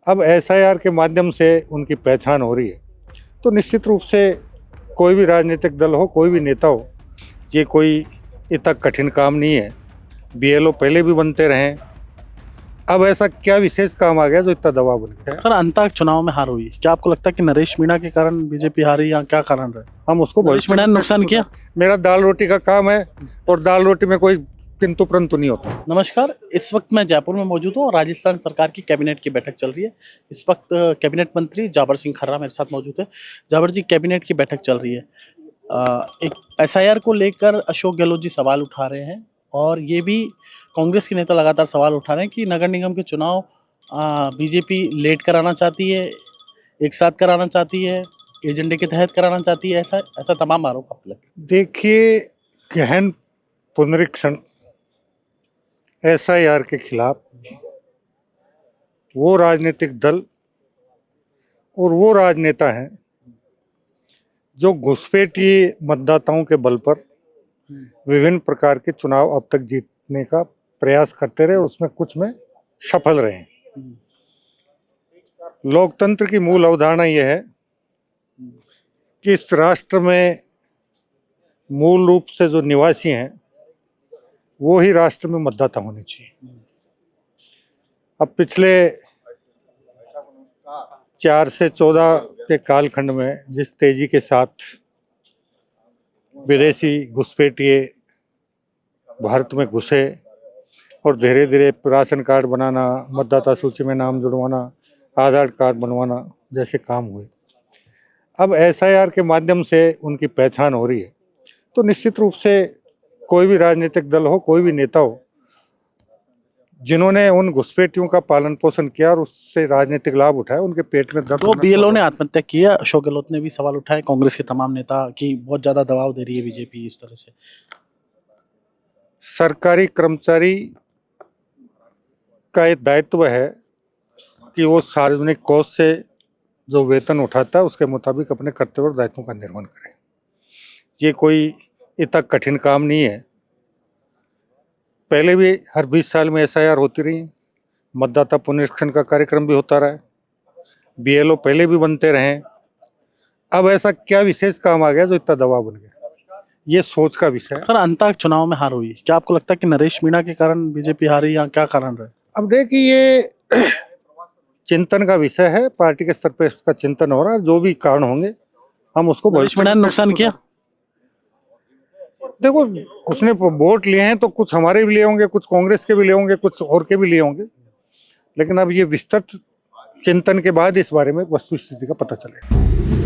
अब एसआईआर के माध्यम से उनकी पहचान हो रही है, तो निश्चित रूप से कोई भी राजनीतिक दल हो, कोई भी नेता हो, ये कोई इतना कठिन काम नहीं है। बीएलओ पहले भी बनते रहे, अब ऐसा क्या विशेष काम आ गया जो इतना दबाव बन गया? सर, अंतः चुनाव में हार हुई, क्या आपको लगता है कि नरेश मीणा के कारण बीजेपी हारी या क्या कारण रहे? हम उसको नरेश मीणा ने नुकसान किया? मेरा दाल रोटी का काम है और दाल रोटी में कोई किंतु परंतु नहीं होता। नमस्कार, इस वक्त मैं जयपुर में मौजूद हूँ और राजस्थान सरकार की कैबिनेट की बैठक चल रही है। इस वक्त कैबिनेट मंत्री जाबर सिंह खर्रा मेरे साथ मौजूद है। जाबर जी, कैबिनेट की बैठक चल रही है। एक एसआईआर को लेकर अशोक गहलोत जी सवाल उठा रहे हैं और ये भी कांग्रेस के नेता लगातार सवाल उठा रहे हैं कि नगर निगम के चुनाव बीजेपी लेट कराना चाहती है, एक साथ कराना चाहती है, एजेंडे के तहत कराना चाहती है, ऐसा तमाम आरोप आप लगे। देखिए, गहन पुनरीक्षण एसआईआर के खिलाफ वो राजनीतिक दल और वो राजनेता हैं जो घुसपैठिए मतदाताओं के बल पर विभिन्न प्रकार के चुनाव अब तक जीतने का प्रयास करते रहे, उसमें कुछ में सफल रहे हैं। लोकतंत्र की मूल अवधारणा यह है कि इस राष्ट्र में मूल रूप से जो निवासी हैं वो ही राष्ट्र में मतदाता होने चाहिए। अब पिछले 4 से 14 के कालखंड में जिस तेजी के साथ विदेशी घुसपैठिए भारत में घुसे और धीरे धीरे राशन कार्ड बनाना, मतदाता सूची में नाम जुड़वाना, आधार कार्ड बनवाना जैसे काम हुए, अब एसआईआर के माध्यम से उनकी पहचान हो रही है, तो निश्चित रूप से कोई भी राजनीतिक दल हो, कोई भी नेता हो, जिन्होंने उन घुसपैठियों का पालन पोषण किया और उससे राजनीतिक लाभ उठाया, उनके पेट में दर्द। तो बीएलओ ने आत्महत्या की है, अशोक गहलोत ने भी सवाल उठाए, कांग्रेस के तमाम नेता की बहुत ज्यादा दबाव दे रही है बीजेपी इस तरह से। सरकारी कर्मचारी का एक दायित्व है कि वो सार्वजनिक कोष से जो वेतन उठाता है उसके मुताबिक अपने कर्तव्य और दायित्वों का निर्वहन करे। ये कोई इतना कठिन काम नहीं है। पहले भी हर 20 साल में एसआईआर होती रही, मतदाता पुनरीक्षण का कार्यक्रम भी होता रहा, बीएलओ पहले भी बनते रहे, अब ऐसा क्या विशेष काम आ गया जो इतना दबाव बन गया? ये सोच का विषय है। सर, अंतः चुनाव में हार हुई, क्या आपको लगता है कि नरेश मीणा के कारण बीजेपी हारी या क्या कारण रहे? अब देखिए, ये चिंतन का विषय है, पार्टी के स्तर पर इसका चिंतन हो रहा है, जो भी कारण होंगे हम उसको। नरेश मीणा ने नुकसान किया? देखो, उसने वोट लिए हैं तो कुछ हमारे भी लिए होंगे, कुछ कांग्रेस के भी लिए होंगे, कुछ और के भी लिए होंगे, लेकिन अब ये विस्तृत चिंतन के बाद इस बारे में वस्तुस्थिति का पता चलेगा।